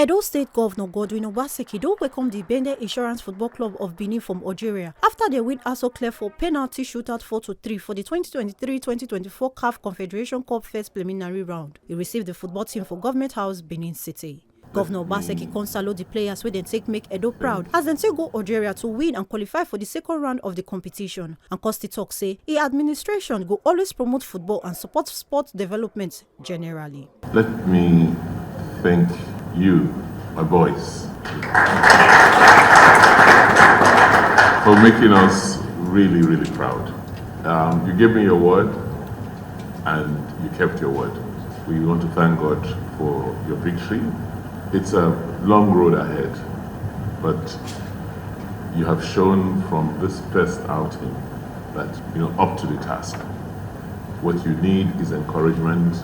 Edo State Governor Godwin Obaseki don welcome the Bendel Insurance Football Club of Benin from Algeria after they win Aso Clear for penalty shootout 4-3 for the 2023-2024 CAF Confederation Cup first preliminary round. He received the football team for Government House, Benin City. Governor Obaseki consoled the players wey dem take make Edo proud as dem take go Algeria to win and qualify for the second round of the competition. And Costi tok say e administration go always promote football and support sport development generally. Let me thank you, my boys, for making us really, really proud. You gave me your word and you kept your word. We want to thank God for your victory. It's a long road ahead, but you have shown from this first outing that you're up to the task. What you need is encouragement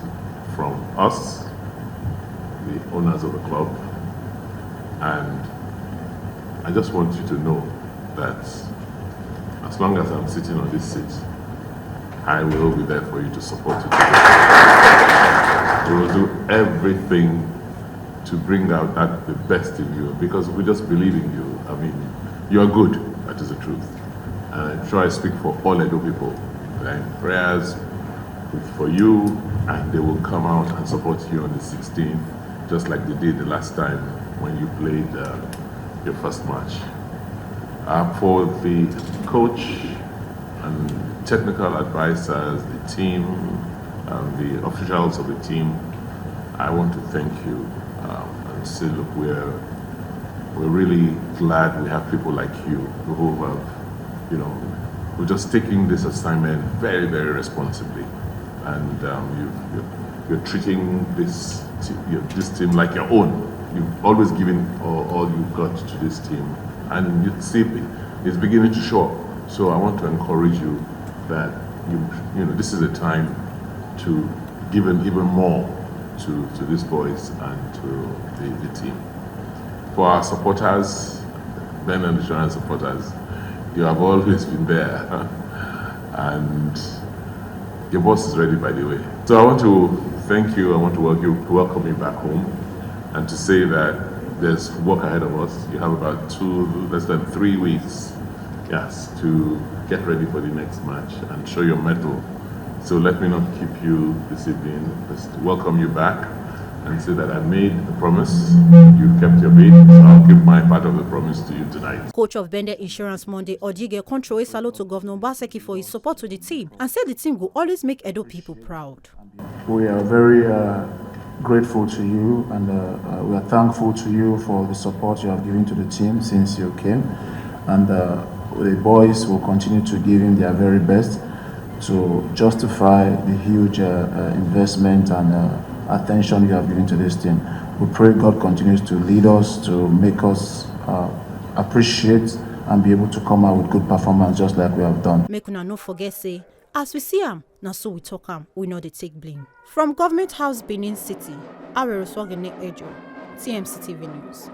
from us, the owners of the club, and I just want you to know that as long as I'm sitting on this seat, I will be there for you to support you. We will do everything to bring out the best in you, because we just believe in you. I mean, you are good, that is the truth. And I'm sure I speak for all Edo people. And prayers for you, and they will come out and support you on the 16th, just like they did the last time when you played your first match. For the coach and technical advisors, the team, the officials of the team, I want to thank you and say, look, we're really glad we have people like you who have, we're just taking this assignment very, very responsibly, and you're treating this team like your own. You've always given all you've got to this team, and you see it's beginning to show up. So I want to encourage you that this is a time to give even more to these boys and to the team. For our supporters, Bendel Insurance supporters, you have always been there, and your boss is ready, by the way. So I want to thank you. I want to welcome you back home, and to say that there's work ahead of us. You have about less than 3 weeks, yes, to get ready for the next match and show your mettle. So let me not keep you this evening. Just welcome you back and say that I made the promise, you kept your bid, so I'll give my part of the promise to you tonight. Coach of Bendel Insurance Monday, Odige Control salute to Governor Obaseki for his support to the team and said the team will always make Edo people proud. We are very grateful to you, and we are thankful to you for the support you have given to the team since you came, and the boys will continue to give him their very best to justify the huge investment and attention you have given to this team. We pray God continues to lead us, to make us appreciate and be able to come out with good performance just like we have done. Make una no forget say, as we see am, now so we talk am, we know they take blame. From Government House, Benin City, Awero Swagene Ejo, TMC TV News.